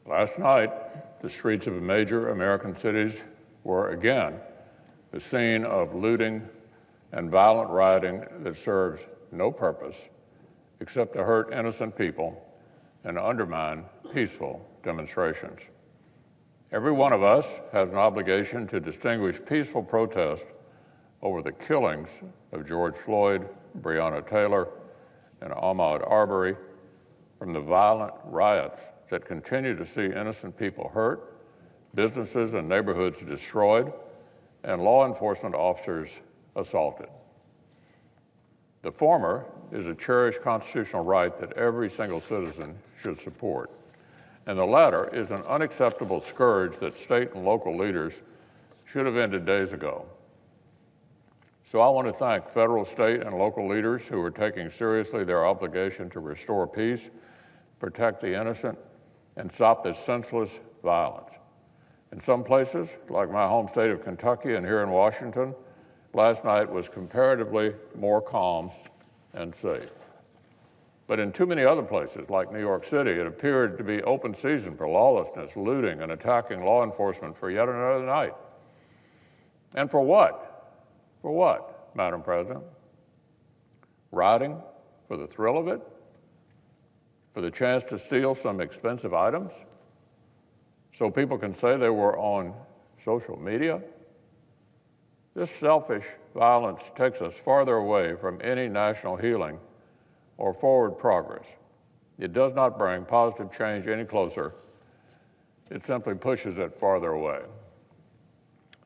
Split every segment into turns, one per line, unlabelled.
Last night, the streets of major American cities were again the scene of looting and violent rioting that serves no purpose except to hurt innocent people and undermine peaceful demonstrations. Every one of us has an obligation to distinguish peaceful protest over the killings of George Floyd, Breonna Taylor, and Ahmaud Arbery from the violent riots that continue to see innocent people hurt, businesses and neighborhoods destroyed, and law enforcement officers assaulted. The former is a cherished constitutional right that every single citizen should support, and the latter is an unacceptable scourge that state and local leaders should have ended days ago. So I want to thank federal, state, and local leaders who are taking seriously their obligation to restore peace, protect the innocent, and stop this senseless violence. In some places, like my home state of Kentucky and here in Washington, last night was comparatively more calm and safe. But in too many other places, like New York City, it appeared to be open season for lawlessness, looting, and attacking law enforcement for yet another night. And for what? For what, Madam President? Rioting for the thrill of it? For the chance to steal some expensive items? So people can say they were on social media? This selfish violence takes us farther away from any national healing or forward progress. It does not bring positive change any closer. It simply pushes it farther away.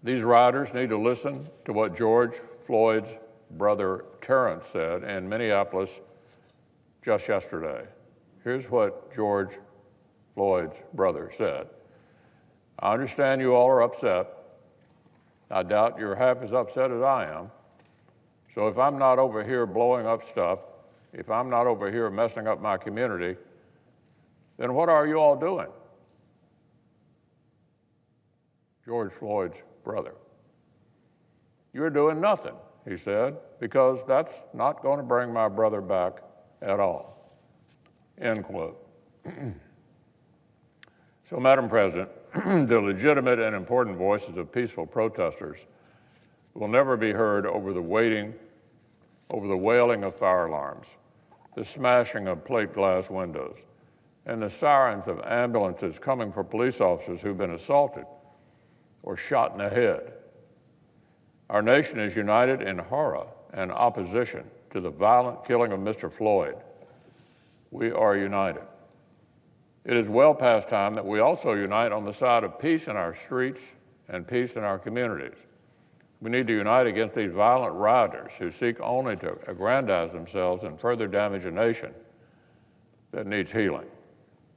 These rioters need to listen to what George Floyd's brother Terrence said in Minneapolis just yesterday. Here's what George Floyd's brother said. I understand you all are upset. I doubt you're half as upset as I am. So if I'm not over here blowing up stuff, if I'm not over here messing up my community, then what are you all doing? George Floyd's brother. You're doing nothing, he said, because that's not going to bring my brother back at all. End quote. So, Madam President, the legitimate and important voices of peaceful protesters will never be heard over the wailing of fire alarms, the smashing of plate glass windows, and the sirens of ambulances coming for police officers who've been assaulted or shot in the head. Our nation is united in horror and opposition to the violent killing of Mr. Floyd. We are united. It is well past time that we also unite on the side of peace in our streets and peace in our communities. We need to unite against these violent rioters who seek only to aggrandize themselves and further damage a nation that needs healing.